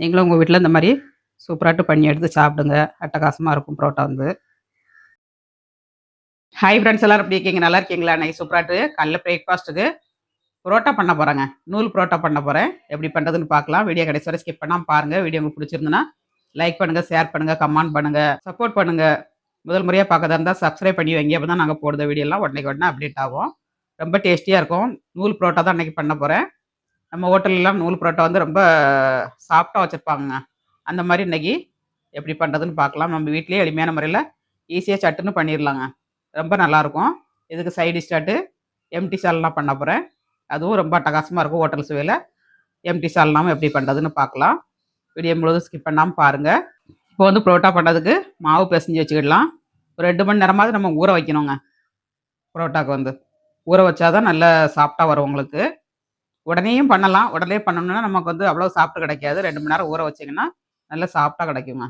நீங்களும் உங்கள் வீட்டில் இந்த மாதிரி சூப்பராட்டு பண்ணி எடுத்து சாப்பிடுங்க. அட்டகாசமாக இருக்கும் புரோட்டா வந்து. ஹாய் ஃப்ரெண்ட்ஸ், எல்லாரும் எப்படி இருக்கீங்க? நல்லா இருக்கீங்களா? இன்னைக்கு சூப்பராட்டு காலைல பிரேக்ஃபாஸ்ட்டுக்கு புரோட்டா பண்ண போகிறேங்க. நூல் புரோட்டா பண்ண போகிறேன். எப்படி பண்ணுறதுன்னு பார்க்கலாம். வீடியோ கடைசி வரை ஸ்கிப் பண்ணாமல் பாருங்கள். வீடியோ உங்களுக்கு பிடிச்சிருந்துன்னா லைக் பண்ணுங்கள், ஷேர் பண்ணுங்கள், கமெண்ட் பண்ணுங்கள், சப்போர்ட் பண்ணுங்கள். முதல் முறையாக பார்க்கறதா இருந்தால் சப்ஸ்கிரைப் பண்ணி வைங்க. அப்போ தான் நாங்கள் போடுற வீடியோலாம் உடனே அப்டேட் ஆகும். ரொம்ப டேஸ்டியாக இருக்கும். நூல் புரோட்டா தான் இன்றைக்கி பண்ண போகிறேன். நம்ம ஹோட்டல்லாம் நூல் புரோட்டா வந்து ரொம்ப சாஃப்டாக வச்சுருப்பாங்கங்க. அந்த மாதிரி இன்றைக்கி எப்படி பண்ணுறதுன்னு பார்க்கலாம். நம்ம வீட்டிலேயே எளிமையான முறையில் ஈஸியாக சட்டுன்னு பண்ணிடலாங்க. ரொம்ப நல்லாயிருக்கும். இதுக்கு சைட் டிஷ்ஷாட்டு எம்டி சால்னா பண்ண போகிறேன். அதுவும் ரொம்ப அட்டகாசமாக இருக்கும். ஹோட்டல் சுவையில் எம்டி சால்னாவும் எப்படி பண்ணுறதுன்னு பார்க்கலாம். வீடியோ முழுவதும் ஸ்கிப் பண்ணாமல் பாருங்கள். இப்போ வந்து புரோட்டா பண்ணுறதுக்கு மாவு பிசைஞ்சு வச்சுக்கிடலாம். ஒரு 2 மணி நேரமாவது நம்ம ஊற வைக்கணுங்க. புரோட்டாவுக்கு வந்து ஊற வச்சா தான் நல்லா சாஃப்டாக வரும் உங்களுக்கு. உடனேயும் பண்ணலாம். உடனே பண்ணணும்னா நமக்கு வந்து அவ்வளோ சாஃப்ட் கிடைக்காது. 2 மணி நேரம் ஊற வச்சிங்கன்னா நல்லா சாஃப்டாக கிடைக்குங்க.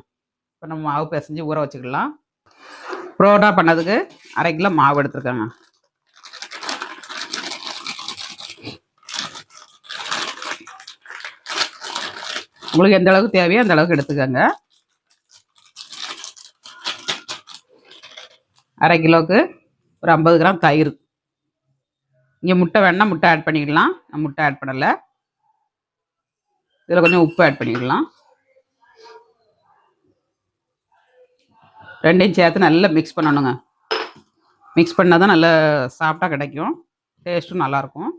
இப்போ நம்ம மாவு பிசைஞ்சு ஊற வச்சுக்கலாம். புரோட்டா பண்ணதுக்கு 1/2 கிலோ மாவு எடுத்துருக்கேங்க. உங்களுக்கு எந்த அளவுக்கு தேவையோ அந்த அளவுக்கு எடுத்துக்கோங்க. 1/2 கிலோவுக்கு ஒரு 50 கிராம் தயிர். இங்கே முட்டை வேணால் முட்டை ஆட் பண்ணிக்கலாம். நான் முட்டை ஆட் பண்ணலை. இதில் கொஞ்சம் உப்பு ஆட் பண்ணிக்கலாம். ரெண்டையும் சேர்த்து நல்லா மிக்ஸ் பண்ணணுங்க. மிக்ஸ் பண்ணால் தான் நல்லா சாஃப்டாக கிடைக்கும். டேஸ்ட்டும் நல்லாயிருக்கும்.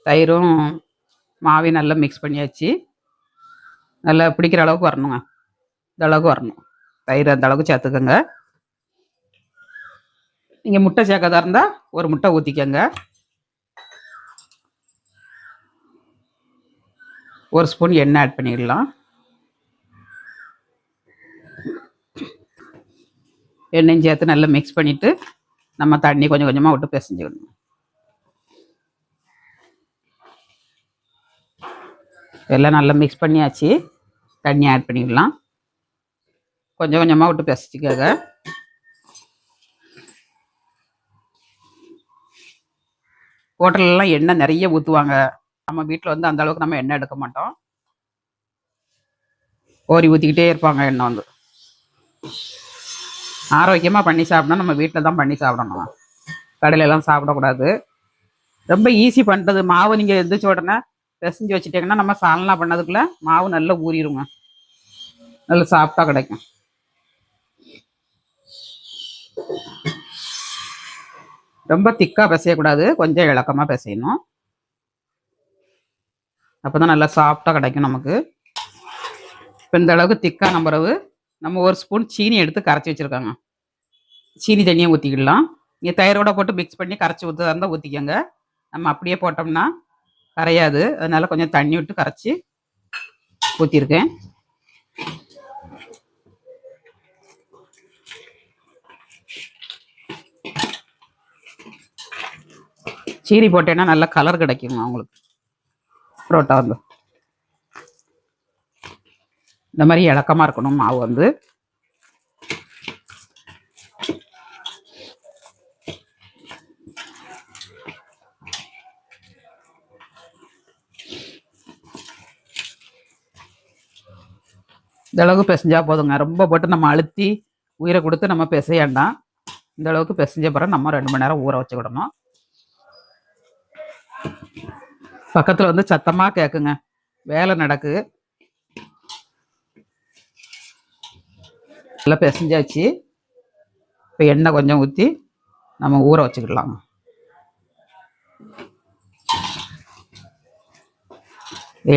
தயிரும் மாவையும் நல்லா மிக்ஸ் பண்ணியாச்சு. நல்லா பிடிக்கிற அளவுக்கு வரணுங்க. இந்த அளவுக்கு வரணும். தயிர் அந்த அளவுக்கு சேர்த்துக்கோங்க. நீங்கள் முட்டை சேர்க்கறதா இருந்தால் ஒரு முட்டை ஊற்றிக்கோங்க. 1 ஸ்பூன் எண்ணெய் ஆட் பண்ணிடலாம். எண்ணெயும் சேர்த்து நல்லா மிக்ஸ் பண்ணிவிட்டு நம்ம தண்ணி கொஞ்சம் கொஞ்சமாக விட்டு பிசைஞ்சுக்கணும். எல்லாம் நல்லா மிக்ஸ் பண்ணியாச்சு. தண்ணி ஆட் பண்ணிடலாம். கொஞ்சம் கொஞ்சமாக விட்டு பிசைச்சிக்கோங்க. ஹோட்டலெலாம் எண்ணெய் நிறைய ஊற்றுவாங்க. நம்ம வீட்டில் வந்து அந்த அளவுக்கு நம்ம எண்ணெய் எடுக்க மாட்டோம். ஓரி ஊற்றிக்கிட்டே இருப்பாங்க எண்ணெய் வந்து. ஆரோக்கியமாக பண்ணி சாப்பிடணும். நம்ம வீட்டில் தான் பண்ணி சாப்பிடணும். கடையிலலாம் சாப்பிடக்கூடாது. ரொம்ப ஈஸி பண்ணுறது. மாவு நீங்கள் எந்திரிச்ச உடனே பிசைஞ்சு வச்சுட்டிங்கன்னா நம்ம சால்னா பண்ணதுக்குள்ளே மாவு நல்லா ஊறிடுங்க. நல்லா சாஃப்டாக கிடைக்கும். ரொம்ப திக்காக பிசையக்கூடாது. கொஞ்சம் இலக்கமாக பிசையணும். அப்போ தான் நல்லா சாஃப்டாக கிடைக்கும் நமக்கு. இப்போ இந்த அளவுக்கு திக்கான பிறகு நம்ம 1 ஸ்பூன் சீனி எடுத்து கரைச்சி வச்சுருக்காங்க. சீனி தண்ணியை ஊற்றிக்கிடலாம். நீங்கள் தயிரோட போட்டு மிக்ஸ் பண்ணி கரைச்சி ஊற்றுறதா இருந்தால் ஊற்றிக்கோங்க. நம்ம அப்படியே போட்டோம்னா கரையாது. அதனால் கொஞ்சம் தண்ணி விட்டு கரைச்சி ஊற்றிருக்கேன். சீனி போட்டேன்னா நல்ல கலர் கிடைக்குங்க உங்களுக்கு. புரோட்டா வந்து இந்த மாதிரி இலக்கமாக இருக்கணும் மாவு வந்து. இந்த அளவுக்கு பிசைஞ்சா போதுங்க. ரொம்ப போட்டு நம்ம அழுத்தி உயிரை கொடுத்து நம்ம பிசையாண்டாம். இந்த அளவுக்கு பிசைஞ்ச பிறகு நம்ம 2 மணி நேரம் ஊற வச்சுக்கிடணும். பக்கத்தில் வந்து சத்தமாக கேட்குங்க. வேலை நடக்கு. நல்லா பிசைஞ்சாச்சு. இப்போ எண்ணெய் கொஞ்சம் ஊற்றி நம்ம ஊற வச்சுக்கிடலாம்.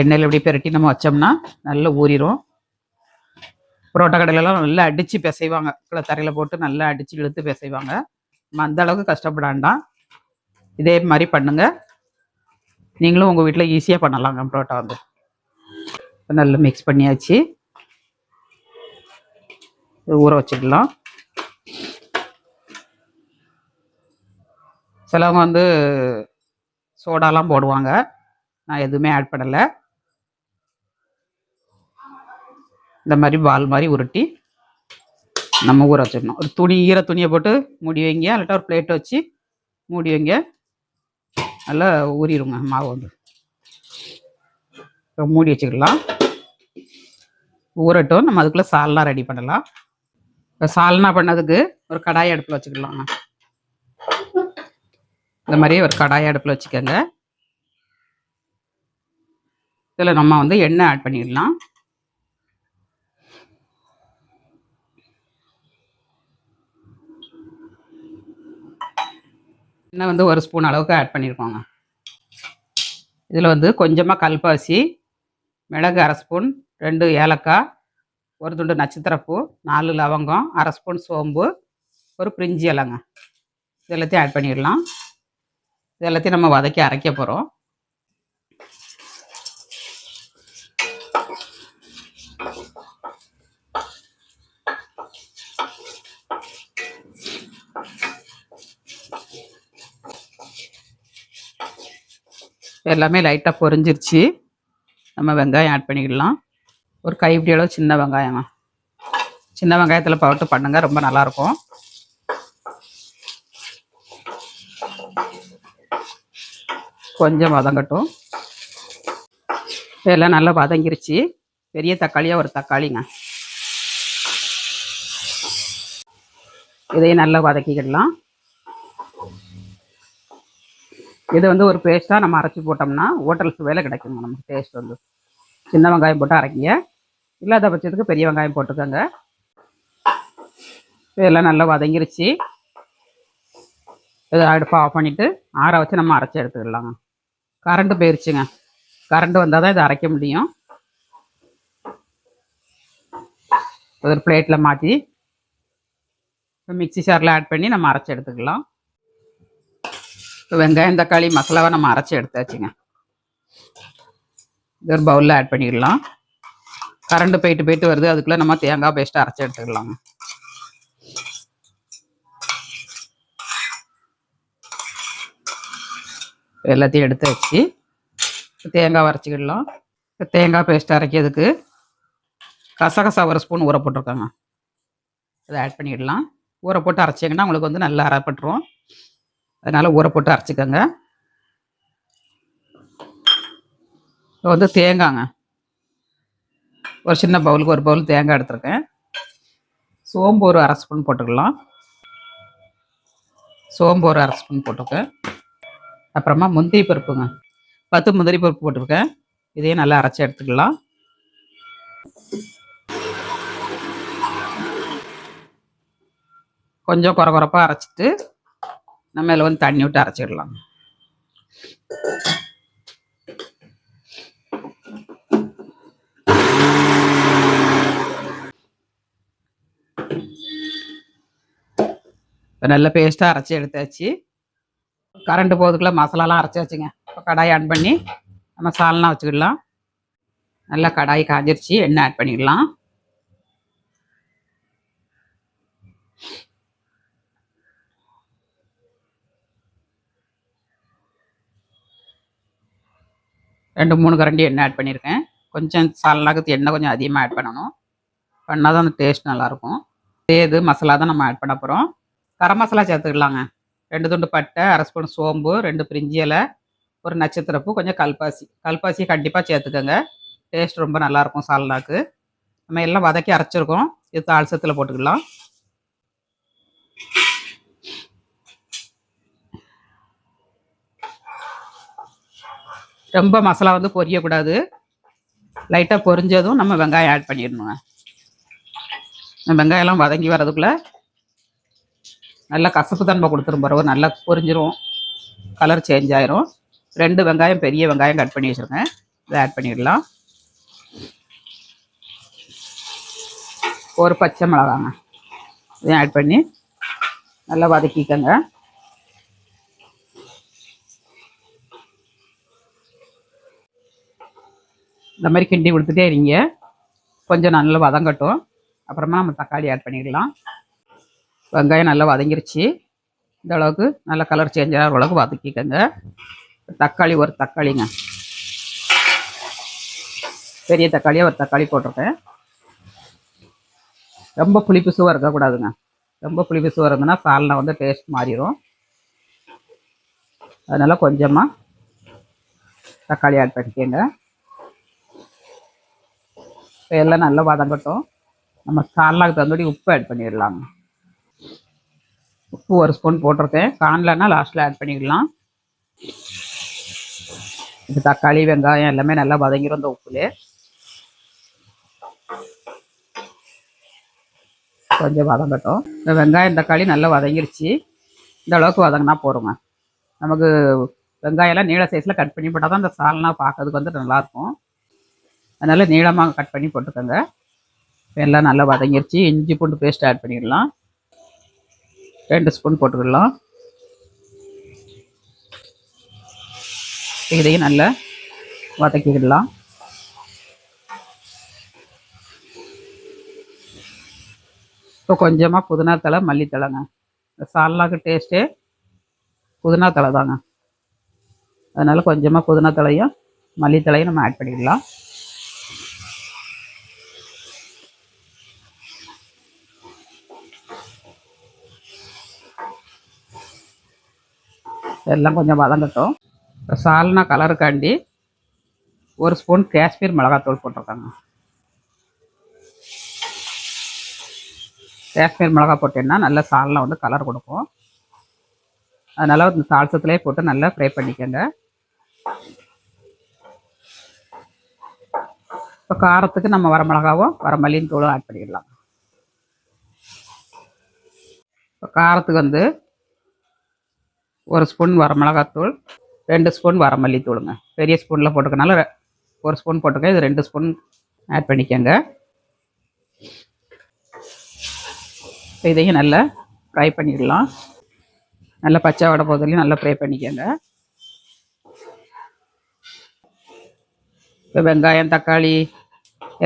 எண்ணெயில் இப்படி பெரட்டி நம்ம வச்சோம்னா நல்லா ஊறிடும். புரோட்டா கடையிலலாம் நல்லா அடித்து பிசைவாங்க. தரையில் போட்டு நல்லா அடித்து இழுத்து பிசைவாங்க. நம்ம அந்த அளவுக்கு கஷ்டப்படாண்டாம். இதே மாதிரி பண்ணுங்கள். நீங்களும் உங்கள் வீட்டில் ஈஸியாக பண்ணலாங்க புரோட்டா வந்து. நல்லா மிக்ஸ் பண்ணியாச்சு. ஊற வச்சுக்கலாம். சிலவங்க வந்து சோடாலாம் போடுவாங்க. நான் எதுவுமே ஆட் பண்ணலை. இந்த மாதிரி பால் மாதிரி உருட்டி நம்ம ஊற வச்சிடணும். ஒரு துணி ஈர துணியை போட்டு மூடி வைங்க, இல்லாட்டா ஒரு பிளேட் வச்சு மூடி வைங்க. நல்லா ஊறிடுங்க மாவு வந்து. இப்போ மூடி வச்சுக்கலாம், ஊறட்டும். நம்ம அதுக்குள்ளே சால்னா ரெடி பண்ணலாம். இப்போ சால்னா பண்ணதுக்கு ஒரு கடாய் அடுப்பில் வச்சுக்கலாங்க. இந்த மாதிரி ஒரு கடாய் அடுப்பில் வச்சுக்கோங்க. இதில் நம்ம வந்து எண்ணெய் ஆட் பண்ணிடலாம். எண்ணெய் வந்து ஒரு ஸ்பூன் அளவுக்கு ஆட் பண்ணியிருக்கோங்க. இதில் வந்து கொஞ்சமாக கல்பாசி, மிளகு அரை ஸ்பூன், 2 ஏலக்காய், ஒரு துண்டு நட்சத்திரப்பூ, 4 லவங்கம், அரை ஸ்பூன் சோம்பு, ஒரு பிரிஞ்சி இலைங்க, இது எல்லாத்தையும் ஆட் பண்ணிடலாம். இது எல்லாத்தையும் நம்ம வதக்கி அரைக்க போகிறோம். எல்லாமே லைட்டாக பொரிஞ்சிருச்சு. நம்ம வெங்காயம் ஆட் பண்ணிக்கலாம். ஒரு கைப்பிடி அளவு சின்ன வெங்காயங்க. சின்ன வெங்காயத்தில் போட்டு பண்ணுங்க, ரொம்ப நல்லாயிருக்கும். கொஞ்சம் வதங்கட்டும். எல்லாம் நல்லா வதங்கிருச்சு. பெரிய தக்காளியாக ஒரு தக்காளிங்க, இதையும் நல்லா வதக்கிக்கிடலாம். இது வந்து ஒரு பேஸ்ட்டாக நம்ம அரைச்சி போட்டோம்னா ஹோட்டல் சுவையில் கிடைக்குங்க நமக்கு டேஸ்ட் வந்து. சின்ன வெங்காயம் போட்டு அரைக்கிங்க, இல்லாத பட்சத்துக்கு பெரிய வெங்காயம் போட்டுக்கோங்க. இதெல்லாம் நல்லா வதங்கிருச்சு. இதை அடுப்பை ஆஃப் பண்ணிவிட்டு ஆற வச்சு நம்ம அரைச்சி எடுத்துக்கலாங்க. கரண்ட்டு போயிடுச்சுங்க. கரண்ட் வந்தால் தான் இதை அரைக்க முடியும். ஒரு பிளேட்டில் மாற்றி மிக்ஸி ஜாரில் ஆட் பண்ணி நம்ம அரைச்சி எடுத்துக்கலாம். இப்போ வெங்காயம் தக்காளி மசாலாவை நம்ம அரைச்சி எடுத்தாச்சுங்க. இது ஒரு பவுலில் ஆட் பண்ணிடலாம். கரண்ட் போயிட்டு வருது, அதுக்குள்ளே நம்ம தேங்காய் பேஸ்ட்டை அரைச்சி எடுத்துக்கலாங்க. எல்லாத்தையும் எடுத்து வச்சு தேங்காய் அரைச்சிக்கிடலாம். தேங்காய் பேஸ்ட் அரைக்கிறதுக்கு கசகசா ஒரு ஸ்பூன் ஊற போட்டிருக்காங்க, அதை ஆட் பண்ணிடலாம். ஊற போட்டு அரைச்சிங்கன்னா உங்களுக்கு வந்து நல்லா அரைப்பட்டுரும். அதனால் ஊற போட்டு அரைச்சிக்கோங்க. இப்போ வந்து தேங்காய்ங்க, ஒரு சின்ன பவுலுக்கு ஒரு பவுல் தேங்காய் எடுத்துருக்கேன். சோம்பு ஒரு அரை ஸ்பூன் போட்டுக்கலாம். சோம்பு ஒரு அரை ஸ்பூன் போட்டிருக்கேன். அப்புறமா முந்திரி பருப்புங்க, 10 முந்திரி பருப்பு போட்டிருக்கேன். இதையும் நல்லா அரைச்சி எடுத்துக்கலாம். கொஞ்சம் குறப்பாக அரைச்சிட்டு நம்ம இதில் வந்து தண்ணி விட்டு அரைச்சிடலாம். இப்போ நல்ல பேஸ்ட்டாக அரைச்சி எடுத்தாச்சு. கரண்ட்டு போகிறதுக்குள்ளே மசாலாலாம் அரைச்சாச்சுங்க. இப்போ கடாய் ஆன் பண்ணி நம்ம சால்னா வச்சுக்கிடலாம். நல்லா கடாய் காஞ்சிருச்சு, எண்ணெய் ஆட் பண்ணிடலாம். ரெண்டு 3 கரண்டி எண்ணெய் ஆட் பண்ணியிருக்கேன். கொஞ்சம் சால்னாக்கு எண்ணெய் கொஞ்சம் அதிகமாக ஆட் பண்ணணும், பண்ணால் தான் அந்த டேஸ்ட் நல்லாயிருக்கும். இது மசாலா தான் நம்ம ஆட் பண்ண போகிறோம். கரம் மசாலா சேர்த்துக்கலாங்க. 2 துண்டு பட்டை, அரை ஸ்பூன் சோம்பு, 2 பிரிஞ்சி இலை, ஒரு நட்சத்திரப்பூ, கொஞ்சம் கல்பாசி கண்டிப்பாக சேர்த்துக்கோங்க. டேஸ்ட் ரொம்ப நல்லாயிருக்கும் சால்னாக்கு. நம்ம எல்லாம் வதக்கி அரைச்சிருக்கோம், இது தாளிசத்தில் போட்டுக்கலாம். ரொம்ப மசாலா வந்து பொரியக்கூடாது, லைட்டாக பொரிஞ்சதும் நம்ம வெங்காயம் ஆட் பண்ணிடணுங்க. வெங்காயம்லாம் வதங்கி வர்றதுக்குள்ளே நல்லா கசப்பு தன்மை கொடுத்துரும், பிறகு நல்லா பொரிஞ்சிரும், கலர் சேஞ்ச் ஆயிரும். 2 வெங்காயம், பெரிய வெங்காயம் கட் பண்ணி வச்சுருக்கேன், இதை ஆட் பண்ணிடலாம். ஒரு பச்சை மிளகாங்க, இதையும் ஆட் பண்ணி நல்லா வதக்கிக்கங்க. இந்த மாதிரி கிண்டி கொடுத்துட்டே இருங்க, கொஞ்சம் நல்லா வதங்கட்டும். அப்புறமா நம்ம தக்காளி ஆட் பண்ணிடலாம். வெங்காயம் நல்லா வதங்கிருச்சு, இந்த அளவுக்கு நல்லா கலர் சேஞ்ச் ஆகிற அளவுக்கு வதக்கிக்கங்க. தக்காளி ஒரு தக்காளிங்க, பெரிய தக்காளியாக ஒரு தக்காளி போட்டிருக்கேன். ரொம்ப புளிப்பு சுவை இருக்கக்கூடாதுங்க. ரொம்ப புளிப்பு சுவை இருந்ததுன்னா சால்னா வந்து டேஸ்ட் மாறிடும். அதனால் கொஞ்சமாக தக்காளி ஆட் பண்ணிக்கோங்க. இப்போ எல்லாம் நல்லா வதங்கட்டும். நம்ம சால்னாக்கு தகுந்தபடி உப்பு ஆட் பண்ணிடலாங்க. உப்பு ஒரு ஸ்பூன் போட்டிருக்கேன். காணலன்னா லாஸ்ட்டில் ஆட் பண்ணிக்கலாம். இப்போ தக்காளி வெங்காயம் எல்லாமே நல்லா வதங்கிடும் இந்த உப்புலே. கொஞ்சம் வதங்கட்டும். இந்த வெங்காயம் தக்காளி நல்லா வதங்கிருச்சு. இந்த அளவுக்கு வதங்கினா போடுங்க. நமக்கு வெங்காயம்லாம் நீள சைஸில் கட் பண்ணி போட்டால் தான் இந்த சால்னா பார்க்கறதுக்கு வந்து நல்லாயிருக்கும். அதனால் நீளமாக கட் பண்ணி போட்டுக்கோங்க. எல்லாம் நல்லா வதங்கிருச்சு. இஞ்சி பூண்டு பேஸ்ட் ஆட் பண்ணிடலாம். 2 ஸ்பூன் போட்டுக்கிடலாம். இதையும் நல்லா வதக்கிக்கிடலாம். இப்போ கொஞ்சமாக புதினா தழை மல்லித்தழைங்க. இந்த சால்னாக்கு டேஸ்ட்டே புதினா தழை தாங்க. அதனால் கொஞ்சமாக புதினா தழையும் மல்லித்தழையும் நம்ம ஆட் பண்ணிடலாம். எல்லாம் கொஞ்சம் வதங்கட்டும். இப்போ சால்னா கலருக்காண்டி 1 ஸ்பூன் காஷ்மீர் மிளகாத்தூள் போட்டிருக்காங்க. காஷ்மீர் மிளகா போட்டேன்னா நல்ல சால்னா வந்து கலர் கொடுக்கும். அதனால் இந்த சால்சத்துலேயே போட்டு நல்லா ஃப்ரை பண்ணிக்கோங்க. இப்போ காரத்துக்கு நம்ம வரமிளகாவும் வரமல்லியும் தூளும் ஆட் பண்ணிடலாம். இப்போ காரத்துக்கு வந்து 1 ஸ்பூன் வரமிளகாத்தூள், 2 ஸ்பூன் வரமல்லி தூளுங்க. பெரிய ஸ்பூனில் போட்டுக்கனால 1 ஸ்பூன் போட்டுக்க. இது 2 ஸ்பூன் ஆட் பண்ணிக்கோங்க. இதையும் நல்லா ஃப்ரை பண்ணிடலாம். நல்லா பச்சை வடை போதிலையும் நல்லா ஃப்ரை பண்ணிக்கோங்க. இப்போ வெங்காயம் தக்காளி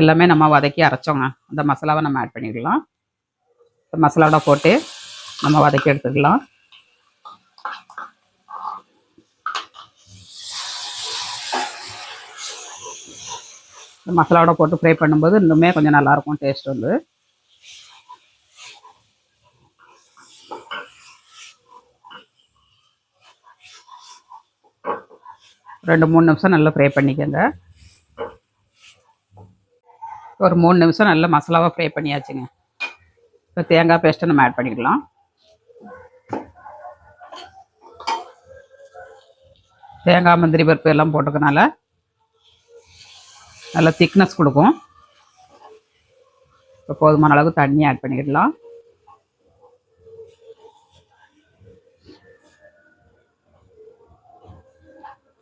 எல்லாமே நம்ம வதக்கி அரைச்சோங்க. அந்த மசாலாவை நம்ம ஆட் பண்ணிடலாம். இப்போ மசாலாவோட போட்டு நம்ம வதக்கி எடுத்துக்கலாம். மசாலாவோட போட்டு ஃப்ரை பண்ணும்போது இன்னுமே கொஞ்சம் நல்லாயிருக்கும் டேஸ்ட் வந்து. ரெண்டு 3 நிமிஷம் நல்லா ஃப்ரை பண்ணிக்கோங்க. ஒரு 3 நிமிஷம் நல்லா மசாலாவை ஃப்ரை பண்ணியாச்சுங்க. இப்போ தேங்காய் பேஸ்ட்டை நம்ம ஆட் பண்ணிக்கலாம். தேங்காய் முந்திரி பருப்பு எல்லாம் போட்டுக்கனால நல்லா திக்னஸ் கொடுக்கும். இப்போ போதுமான அளவுக்கு தண்ணி ஆட் பண்ணிடலாம்.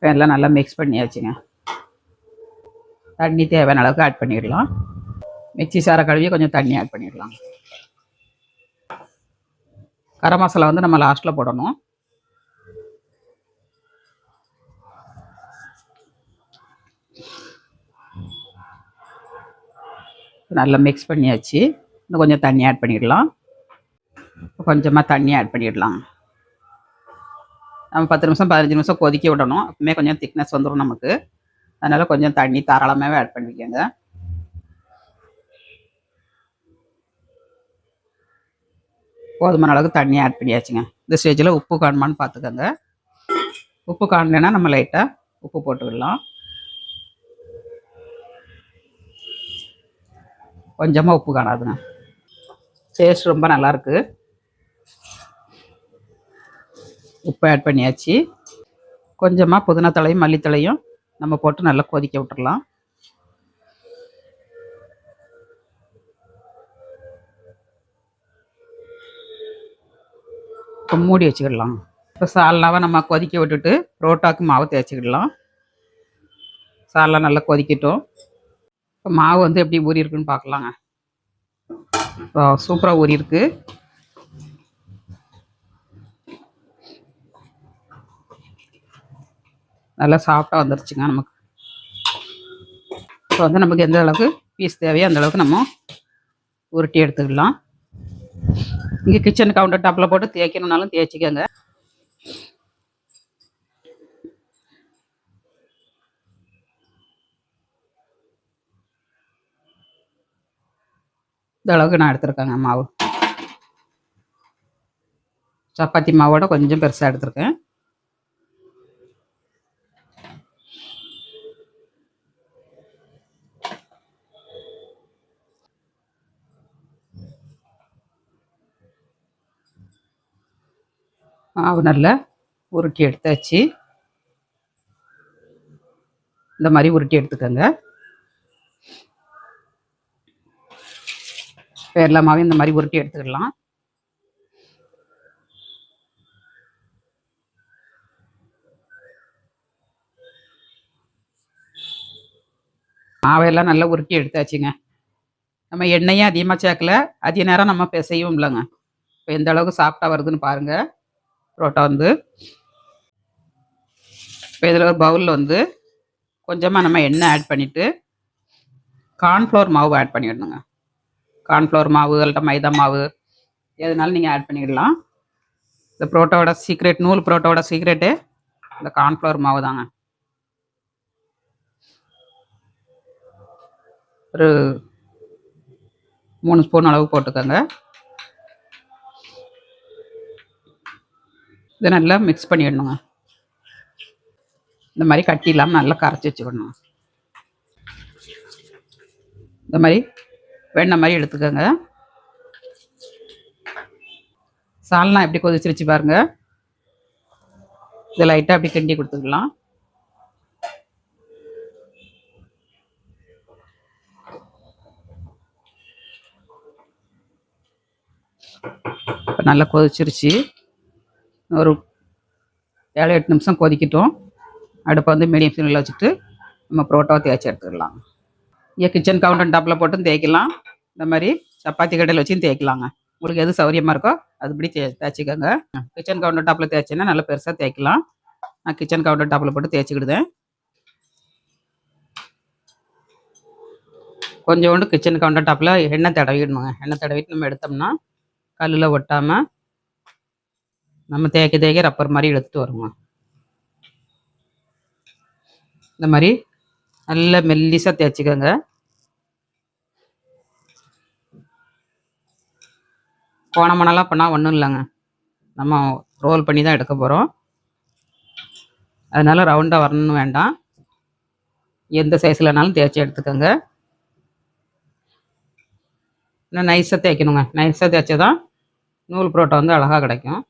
எல்லாம் நல்லா மிக்ஸ் பண்ணியாச்சுங்க. தண்ணி தேவையான அளவுக்கு ஆட் பண்ணிடலாம். மிக்ஸி சாரை கழுவி கொஞ்சம் தண்ணி ஆட் பண்ணிடலாம். கரம் மசாலா வந்து நம்ம லாஸ்ட்டில் போடணும். நல்லா மிக்ஸ் பண்ணியாச்சு. இன்னும் கொஞ்சம் தண்ணி ஆட் பண்ணிடலாம். கொஞ்சமாக தண்ணி ஆட் பண்ணிடலாம். நம்ம 10 நிமிஷம் 15 நிமிஷம் கொதிக்க விடணும். அப்பவுமே கொஞ்சம் திக்னஸ் வந்துடும் நமக்கு. அதனால் கொஞ்சம் தண்ணி தாராளமாகவே ஆட் பண்ணிக்கோங்க. போதுமான அளவுக்கு தண்ணி ஆட் பண்ணியாச்சுங்க. இந்த ஸ்டேஜில் உப்பு காணுமான்னு பார்த்துக்கோங்க. உப்பு காணலைன்னா நம்ம லைட்டாக உப்பு போட்டுக்கலாம். கொஞ்சமாக உப்பு காணாதுங்க. டேஸ்ட் ரொம்ப நல்லாயிருக்கு. உப்பு ஆட் பண்ணியாச்சு. கொஞ்சமாக புதினா தழையும் மல்லித்தழையும் நம்ம போட்டு நல்லா கொதிக்க விட்டுறலாம். இப்போ மூடி வச்சுக்கிடலாம். இப்போ சால்னாவை நம்ம கொதிக்க விட்டுட்டு புரோட்டாக்கு மாவு தேய்ச்சிக்கிடலாம். சால்னா நல்லா கொதிக்கட்டும். இப்போ மாவு வந்து எப்படி ஊறி இருக்குன்னு பார்க்கலாங்க. இப்போ சூப்பராக ஊறி இருக்கு. நல்லா சாஃப்டாக வந்துருச்சுங்க நமக்கு. இப்போ வந்து நமக்கு எந்த அளவுக்கு பீஸ் தேவையோ அந்த அளவுக்கு நம்ம உருட்டி எடுத்துக்கலாம். இங்கே கிச்சன் கவுண்டர் டாப்பில் போட்டு தேய்க்கணுன்னாலும் தேய்ச்சிக்கோங்க. இந்த அளவுக்கு நான் எடுத்துருக்கேங்க மாவு. சப்பாத்தி மாவோட கொஞ்சம் பெருசாக எடுத்துருக்கேன். மாவு நல்லா உருட்டி எடுத்தாச்சு. இந்த மாதிரி உருட்டி எடுத்துக்கோங்க. எல்லா மாவையும் இந்த மாதிரி உருட்டி எடுத்துக்கலாம். மாவையெல்லாம் நல்லா உருட்டி எடுத்தாச்சுங்க. நம்ம எண்ணெயும் அதிகமாக சேர்க்கல, அதிக நேரம் நம்ம பிசையும் இல்லைங்க. இப்போ எந்த அளவுக்கு சாஃப்டாக வருதுன்னு பாருங்கள் புரோட்டா வந்து. இப்போ இதில் ஒரு பவுலில் வந்து கொஞ்சமாக நம்ம எண்ணெய் ஆட் பண்ணிவிட்டு கார்ன்ஃப்ளவர் மாவு ஆட் பண்ணிடணுங்க. கார்ன்ஃப்ளவர் மாவு அல்லது மைதா மாவு எதுனாலும் நீங்கள் ஆட் பண்ணிடலாம். இந்த புரோட்டாவோட சீக்ரெட், நூல் புரோட்டாவோட சீக்ரெட்டு இந்த கார்ன்ஃப்ளவர் மாவு தாங்க. ஒரு 3 ஸ்பூன் அளவு போட்டுக்கோங்க. இதை நல்லா மிக்ஸ் பண்ணிடணுங்க. இந்த மாதிரி கட்டி இல்லாமல் நல்லா கரைச்சி வச்சுக்கணும். இந்த மாதிரி வெண்ணெய் மாதிரி எடுத்துக்கோங்க. சால்னா எப்படி கொதிச்சிருச்சு பாருங்க. இதை லைட்டாக அப்படி கிண்டி கொடுத்துக்கலாம். இப்போ நல்லா கொதிச்சிருச்சு. ஒரு 7-8 நிமிஷம் கொதிக்கட்டும். அடுப்பை வந்து மீடியம் ஃப்ளேமில் வச்சுட்டு நம்ம புரோட்டாவை தேய்ச்சி எடுத்துக்கலாம். இங்கே கிச்சன் கவுண்டர் டாப்பில் போட்டும் தேய்க்கலாம். இந்த மாதிரி சப்பாத்தி கடையில் வச்சும் தேய்க்கலாங்க. உங்களுக்கு எது சௌரியமாக இருக்கோ அதுபடி தேய்ச்சிக்கோங்க. கிச்சன் கவுண்டர் டாப்பில் தேய்ச்சின்னா நல்லா பெருசாக தேய்க்கலாம். நான் கிச்சன் கவுண்டர் டாப்பில் போட்டு தேய்ச்சிக்கிடுதேன். கொஞ்சோண்டு கிச்சன் கவுண்டர் டாப்பில் எண்ணெய் தடவிடணுங்க. எண்ணெய் தடவிட்டு நம்ம எடுத்தோம்னா கல்லில் ஒட்டாமல் நம்ம தேய்க்க ரப்பர் மாதிரி எடுத்துகிட்டு வருவோங்க. இந்த மாதிரி நல்லா மெல்லிசாக தேய்ச்சிக்கோங்க. கோணமணலாம் பண்ணால் ஒன்றும் இல்லைங்க. நம்ம ரோல் பண்ணி தான் எடுக்க போகிறோம். அதனால் ரவுண்டாக வரணும்னு வேண்டாம். எந்த சைஸ்லனாலும் தேய்ச்சி எடுத்துக்கோங்க. இன்னும் நைஸாக தேய்க்கணுங்க. நைஸாக தேய்ச்சா தான் நூல் புரோட்டா வந்து அழகாக கிடைக்கும்.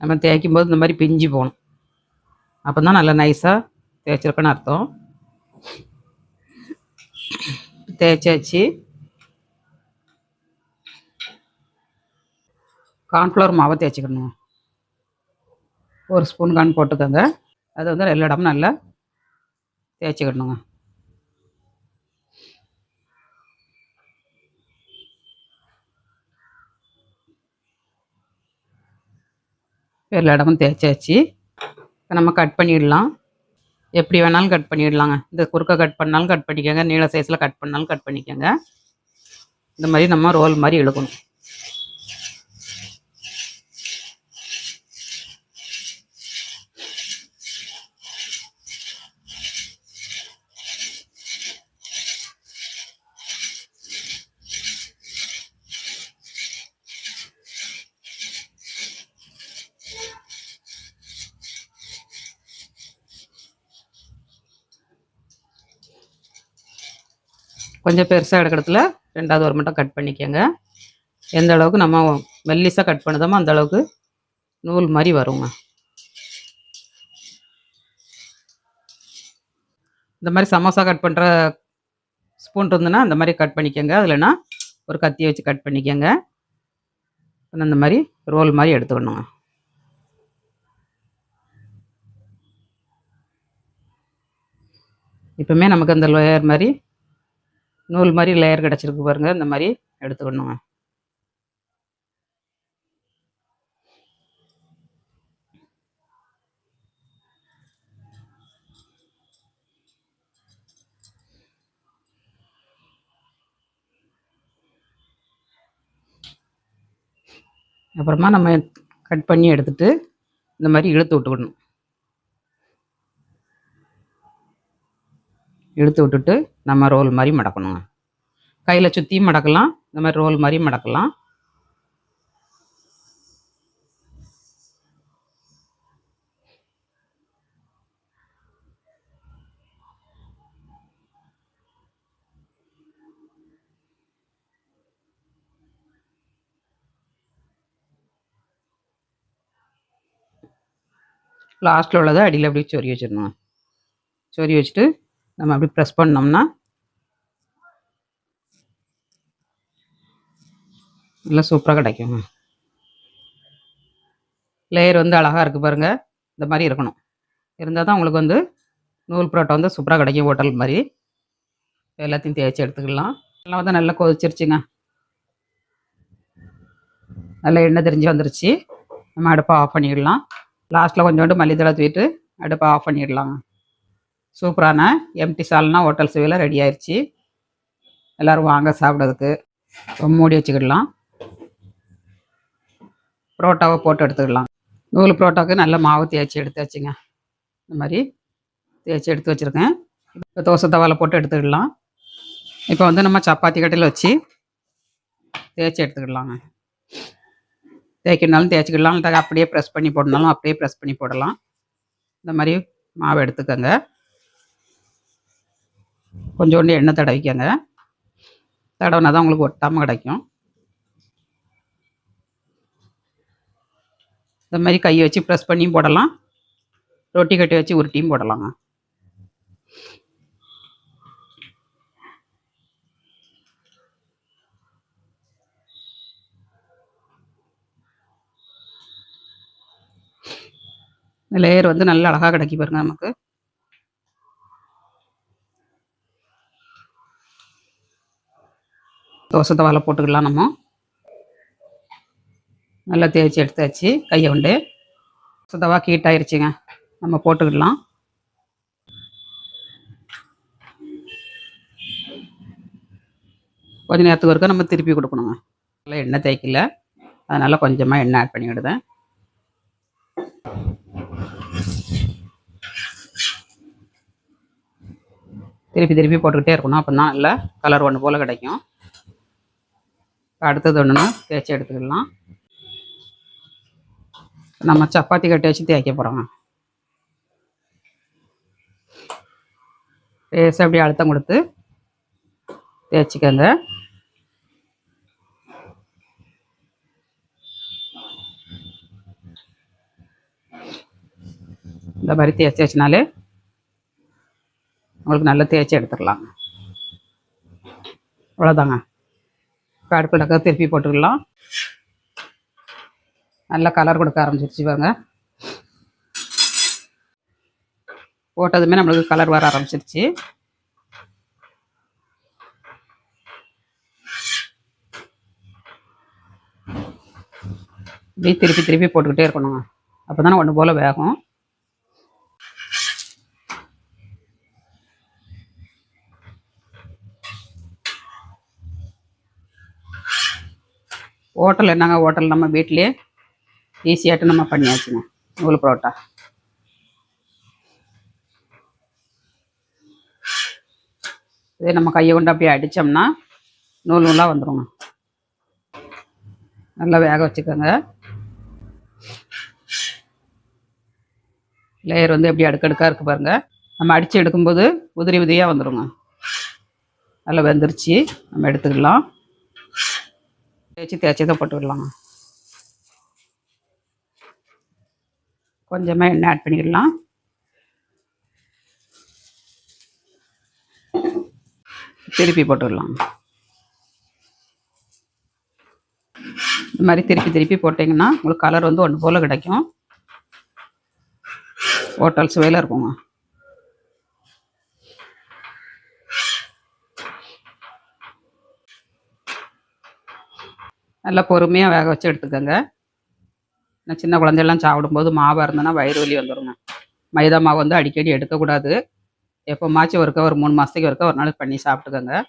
நம்ம தேய்க்கும் போது இந்த மாதிரி பிஞ்சு போகணும். அப்போ தான் நல்லா நைஸாக தேய்ச்சிருக்குன்னு அர்த்தம். தேய்ச்சாச்சு. கார்ன்ஃப்ளவர் மாவை தேய்ச்சிக்கணுங்க. 1 ஸ்பூன் கார்ன் போட்டுக்கோங்க. அது வந்து எல்லா இடமும் நல்லா தேய்ச்சிக்கணுங்க. எல்லா இடமும் தேய்ச்சாச்சு. இப்போ நம்ம கட் பண்ணிடலாம். எப்படி வேணாலும் கட் பண்ணிடலாங்க. இந்த குறுக்க கட் பண்ணாலும் கட் பண்ணிக்கோங்க, நீள சைஸில் கட் பண்ணாலும் கட் பண்ணிக்கோங்க. இந்த மாதிரி நம்ம ரோல் மாதிரி இழுக்கணும். கொஞ்சம் பெருசாக எடுக்கிறதுல 2வது ஒரு மட்டும் கட் பண்ணிக்கோங்க. எந்த அளவுக்கு நம்ம மெல்லிசாக கட் பண்ணுதோமோ அந்த அளவுக்கு நூல் மாதிரி வருங்க. இந்த மாதிரி சமோசா கட் பண்ணுற ஸ்பூன் இருந்துன்னா அந்த மாதிரி கட் பண்ணிக்கோங்க. இல்லைன்னா ஒரு கத்தியை வச்சு கட் பண்ணிக்கோங்க. அந்த மாதிரி ரோல் மாதிரி எடுத்துக்கணுங்க. இப்போமே நமக்கு அந்த லேயர் மாதிரி நூல் மாதிரி லேயர் கிடச்சிருக்கு பாருங்க. இந்த மாதிரி எடுத்துக்கணுங்க. அப்புறமா நம்ம கட் பண்ணி எடுத்துட்டு இந்த மாதிரி இழுத்து விட்டுக்கணும். இழுத்து விட்டுட்டு நம்ம ரோல் மாதிரி மடக்கணுங்க. கையில் சுற்றியும் மடக்கலாம், இந்த மாதிரி ரோல் மாதிரி மடக்கலாம். லாஸ்ட்டில் உள்ளதை அடியில் அப்படியே சொறி வச்சிடணும். சொறி வச்சுட்டு நம்ம அப்படி ப்ரெஸ் பண்ணோம்னா நல்லா சூப்பராக கிடைக்குங்க. லேயர் வந்து அழகாக இருக்குது பாருங்கள். இந்த மாதிரி இருக்கணும். இருந்தால் தான் உங்களுக்கு வந்து நூல் புரோட்டா வந்து சூப்பராக கிடைக்கும். ஹோட்டல் மாதிரி எல்லாத்தையும் தேய்ச்சி எடுத்துக்கலாம். எல்லாம் வந்து நல்லா கொதிச்சிருச்சுங்க. நல்லா எண்ணெய் தெரிஞ்சு வந்துருச்சு. நம்ம அடுப்பை ஆஃப் பண்ணிடலாம். லாஸ்ட்டில் கொஞ்சோண்டு மல்லித்தழை தூவிட்டு அடுப்பை ஆஃப் பண்ணிடலாங்க. சூப்பரான எம்டி சால்னா ஹோட்டல் சுவையில் ரெடி ஆயிடுச்சு. எல்லோரும் வாங்க சாப்பிட்றதுக்கு. மூடி வச்சுக்கிடலாம். புரோட்டாவை போட்டு எடுத்துக்கலாம். நூல் புரோட்டாவுக்கு நல்ல மாவு தேய்ச்சி எடுத்தாச்சுங்க. இந்த மாதிரி தேய்ச்சி எடுத்து வச்சுருக்கேன். இப்போ தோசை தவாவில் போட்டு எடுத்துக்கிடலாம். இப்போ வந்து நம்ம சப்பாத்தி கட்டையில் வச்சு தேய்ச்சி எடுத்துக்கிடலாங்க. தேய்க்கணுனாலும் தேய்ச்சிக்கிடலாம், இல்லை அப்படியே ப்ரெஸ் பண்ணி போடணுனாலும் அப்படியே ப்ரெஸ் பண்ணி போடலாம். இந்த மாதிரி மாவு எடுத்துக்கோங்க. கொஞ்சோண்டு எண்ணெய் தடவிக்கங்க. தடவினா தான் உங்களுக்கு ஒட்டாமல் கிடைக்கும். இந்த மாதிரி கையை வச்சு ப்ரெஸ் பண்ணியும் போடலாம், ரொட்டி கட்டி வச்சு உருட்டியும் போடலாங்க. லேயர் வந்து நல்லா அழகாக கிடைக்கி பாருங்க. நமக்கு தோசை தவால போட்டுக்கலாம். நம்ம நல்லா தேய்ச்சி எடுத்தாச்சு. கையை உண்டு தோசை தவா ஹீட் ஆயிடுச்சுங்க. நம்ம போட்டுக்கிடலாம். கொஞ்சம் நேரத்துக்கு வரைக்கும் நம்ம திருப்பி கொடுக்கணுங்க. நல்லா எண்ணெய் தேய்க்கல, அதனால் கொஞ்சமாக எண்ணெய் ஆட் பண்ணி விடுதேன். திருப்பி திருப்பி போட்டுக்கிட்டே இருக்கணும். அப்போ தான் நல்லா கலர் ஒன்று போல் கிடைக்கும். அடுத்தது ஒன்றுனா தேய்ச்சி எடுத்துக்கலாம். நம்ம சப்பாத்தி கட்டி வச்சு தேய்க்க போகிறோங்க. தேய்ச்சி அப்படியே அழுத்தம் கொடுத்து தேய்ச்சிக்கங்க. இந்த மாதிரி தேய்ச்சினாலே உங்களுக்கு நல்லா தேய்ச்சி எடுத்துக்கலாம். அவ்வளோதாங்க. இப்போ அடுப்பில் திருப்பி போட்டுக்கலாம். நல்லா கலர் கொடுக்க ஆரம்பிச்சிருச்சு பாருங்க. போட்டதுமே நம்மளுக்கு கலர் வர ஆரம்பிச்சிருச்சு. இப்படி திருப்பி திருப்பி போட்டுக்கிட்டே இருக்கணுங்க. அப்போ தானே ஒன்று போல் வேகும். ஹோட்டல் என்னங்க, ஹோட்டல் நம்ம வீட்டிலே ஈஸியாட்டு நம்ம பண்ணியாச்சுங்க நூல் புரோட்டா. இதே நம்ம கையை கொண்டு அப்படியே அடித்தோம்னா நூல் நூலாக வந்துடுங்க. நல்லா வேக வச்சுக்கோங்க. லேயர் வந்து எப்படி அடுக்கடுக்காக இருக்குது பாருங்கள். நம்ம அடித்து எடுக்கும்போது உதிரி உதிரியாக வந்துடுங்க. நல்லா வெந்துருச்சு. நம்ம எடுத்துக்கலாம். தேய்ச்சி தான் போட்டு விடலாங்க. கொஞ்சமாக எண்ணெய் ஆட் பண்ணிடலாம். திருப்பி போட்டுடலாம். இந்த மாதிரி திருப்பி திருப்பி போட்டிங்கன்னா உங்களுக்கு கலர் வந்து ஒன்று போல் கிடைக்கும். ஹோட்டல் சுவையில் இருக்குங்க. நல்லா பொறுமையாக வேக வச்சு எடுத்துக்கோங்க. சின்ன குழந்தையெல்லாம் சாப்பிடும்போது மாவாக இருந்ததுன்னா வயிறு வலி வந்துடுங்க. மைதா மாவு வந்து அடிக்கடி எடுக்கக்கூடாது. எப்போமாச்சும் ஒருக்கா, ஒரு 3 மாதத்துக்கு ஒருக்கா ஒரு நாள் பண்ணி சாப்பிட்டுக்கோங்க.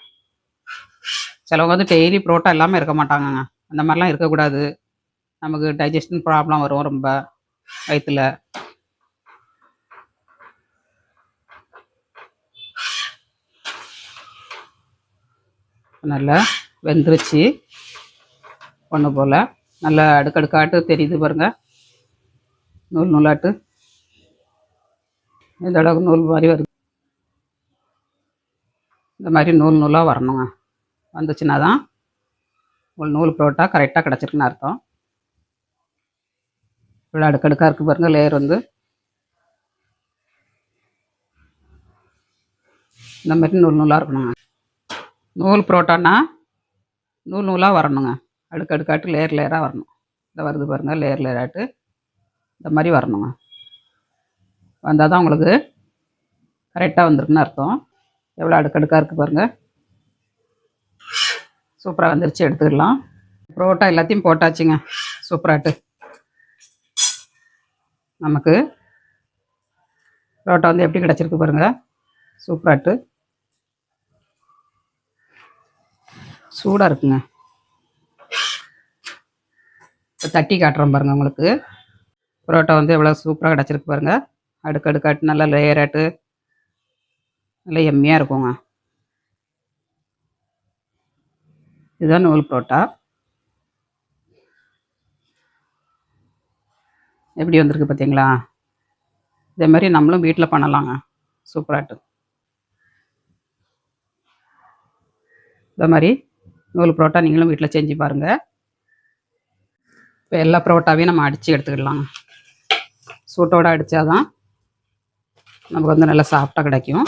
சிலவங்க வந்து டெய்லி புரோட்டா இல்லாமல் இருக்க மாட்டாங்கங்க. அந்த மாதிரிலாம் இருக்கக்கூடாது. நமக்கு டைஜஷன் ப்ராப்ளம் வரும் ரொம்ப வயிற்றில். நல்லா வெந்துருச்சு. ஒன்று போல் நல்லா அடுக்கடுக்காட்டு தெரியுது பாருங்கள். நூல் நூலாட்டு இந்த அளவுக்கு நூல் மாதிரி வருது. இந்த மாதிரி நூல் நூலாக வரணுங்க. வந்துச்சுன்னா தான் உங்களுக்கு நூல் புரோட்டா கரெக்டாக கிடச்சிருக்குன்னு அர்த்தம். இவ்வளோ அடுக்கடுக்காக இருக்குது பாருங்கள். லேயர் வந்து இந்த மாதிரி நூல் நூலாக இருக்கணுங்க. நூல் புரோட்டானா நூல் நூலாக வரணுங்க. அடுக்கடுக்காட்டு லேயர் லேயராக வரணும். இந்த வருது பாருங்கள், லேயர் லேயராட்டு இந்த மாதிரி வரணுங்க. வந்தால் தான் உங்களுக்கு கரெக்டாக வந்திருக்குன்னு அர்த்தம். எவ்வளோ அடுக்கடுக்காக இருக்குது பாருங்கள். சூப்பராக வந்துருச்சு. எடுத்துக்கலாம். புரோட்டா எல்லாத்தையும் போட்டாச்சுங்க. சூப்பராட்டு நமக்கு புரோட்டா வந்து எப்படி கிடச்சிருக்கு பாருங்கள். சூப்பராட்டு சூடாக இருக்குங்க. இப்போ தட்டி காட்டுறோம் பாருங்கள். உங்களுக்கு புரோட்டா வந்து எவ்வளோ சூப்பராக கிடச்சிருக்கு பாருங்கள். அடுக்கடுக்காட்டு நல்லா லேயராட்டு நல்லா எம்மியாக இருக்குங்க. இதுதான் நூல் புரோட்டா. எப்படி வந்திருக்கு பார்த்தீங்களா? இதே மாதிரி நம்மளும் வீட்டில் பண்ணலாங்க. சூப்பராட்டு இந்த மாதிரி நூல் புரோட்டா நீங்களும் வீட்டில் செஞ்சு பாருங்கள். இப்போ எல்லா புரோட்டாவையும் நம்ம அடித்து எடுத்துக்கிடலாங்க. சூட்டோடு அடித்தாதான் நமக்கு வந்து நல்லா சாஃப்டாக கிடைக்கும்.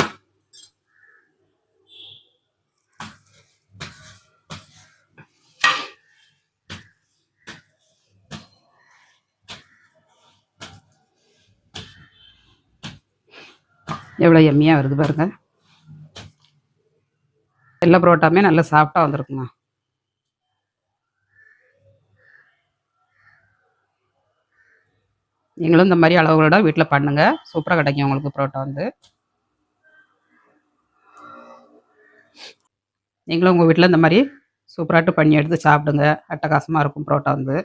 எவ்வளோ எம்மியாக வருது பாருங்கள். எல்லா புரோட்டாவுமே நல்லா சாஃப்டாக வந்திருக்குங்க. நீங்களும் இந்த மாதிரி அளவுகளோட வீட்டில் பண்ணுங்கள். சூப்பராக கிடைக்கும் உங்களுக்கு புரோட்டா வந்து. நீங்களும் உங்கள் வீட்டில் இந்த மாதிரி சூப்பராட்டு பண்ணி எடுத்து சாப்பிடுங்க. அட்டகாசமாக இருக்கும் புரோட்டா வந்து.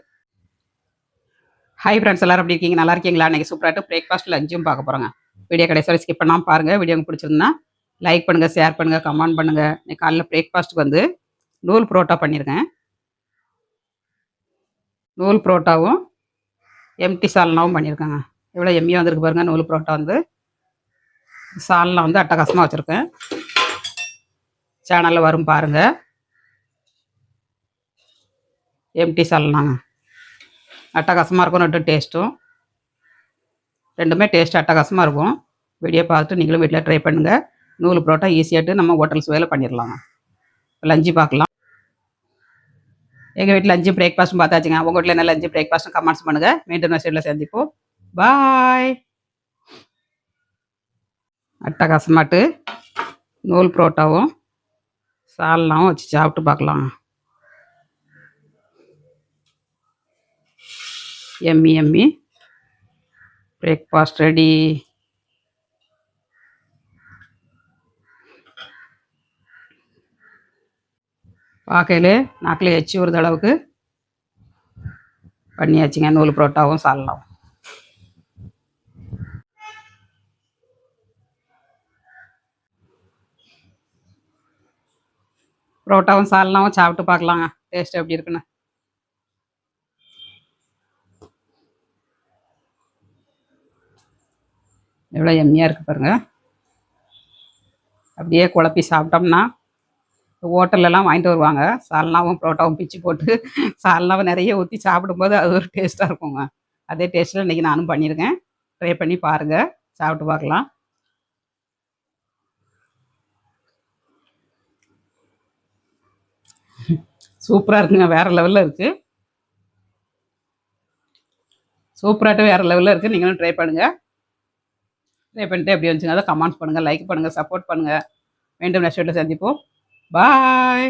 ஹாய் ஃப்ரெண்ட்ஸ், எல்லோரும் எப்படி இருக்கீங்க? நல்லா இருக்கீங்களா? இன்றைக்கி சூப்பராட்டு பிரேக்ஃபாஸ்ட் லஞ்சும் பார்க்க போகிறோங்க. வீடியோ கடைசி வரை ஸ்கிப் பண்ணாமல் பாருங்கள். வீடியோ உங்களுக்கு பிடிச்சிருந்தா லைக் பண்ணுங்கள், ஷேர் பண்ணுங்கள், கமெண்ட் பண்ணுங்கள். இன்னைக்கு காலையில் பிரேக்ஃபாஸ்ட்டுக்கு வந்து நூல் புரோட்டா பண்ணியிருக்கேன். நூல் புரோட்டாவும் எம்டி சால்னாவும் பண்ணியிருக்கேங்க. எவ்வளோ எம்மியாக வந்திருக்கு பாருங்கள். நூல் புரோட்டா வந்து சால்னா வந்து அட்டகாசமாக வச்சுருக்கேன். சேனலில் வரும் பாருங்கள். எம்டி சால்னாங்க அட்டகாசமாக இருக்கும். ரெண்டும் டேஸ்ட்டும் ரெண்டுமே டேஸ்ட் அட்டகாசமாக இருக்கும். வீடியோ பார்த்துட்டு நீங்களும் வீட்டில் ட்ரை பண்ணுங்கள். நூல் புரோட்டா ஈஸியாகிட்டு நம்ம ஹோட்டல்ஸ் வேலை பண்ணிடலாங்க. லஞ்சு பார்க்கலாம். எங்கள் வீட்டில் லஞ்சு பிரேக்ஃபாஸ்ட்டும் பார்த்தாச்சுங்க. உங்கள் வீட்டில் என்ன லஞ்சு பிரேக்ஃபாஸ்ட்டும் கமெண்ட்ஸ் பண்ணுங்கள். மீண்டும் மெசேஜில் சந்திப்போம். பாய். அட்டகாசமாட்டு நூல் புரோட்டாவும் சால்னாவும் வச்சு சாப்பிட்டு பார்க்கலாம். எம்மி எம்மி பிரேக்ஃபாஸ்ட் ரெடி. பார்க்கையிலே நாக்கில் எச்சி வருது அளவுக்கு பண்ணியாச்சுங்க. நூல் புரோட்டாவும் சால்னாவும். புரோட்டாவும் சால்னாவும் சாப்பிட்டு பார்க்கலாங்க. டேஸ்ட் எப்படி இருக்குன்னு. எவ்வளோ எம்மியாக இருக்குது பாருங்கள். அப்படியே குழப்பி சாப்பிட்டோம்னா ஹோட்டல்லலாம் வாங்கிட்டு வருவாங்க. சால்னாவும் புரோட்டாவும் பிச்சு போட்டு சால்னாவை நிறைய ஊற்றி சாப்பிடும்போது அது ஒரு டேஸ்ட்டாக இருக்குங்க. அதே டேஸ்ட்டில் இன்றைக்கி நானும் பண்ணியிருக்கேன். ட்ரை பண்ணி பாருங்கள். சாப்பிட்டு பார்க்கலாம். சூப்பராக இருக்குங்க. வேறு லெவலில் இருக்குது. சூப்பராகட்டும் வேறு லெவலில் இருக்குது. நீங்களும் ட்ரை பண்ணுங்கள். ட்ரை பண்ணிட்டு எப்படி வந்துச்சுங்க அதை கமெண்ட்ஸ் பண்ணுங்கள், லைக் பண்ணுங்கள், சப்போர்ட் பண்ணுங்கள். மீண்டும் நெக்ஸ்ட் வீடியோவில் சந்திப்போம். பாய்.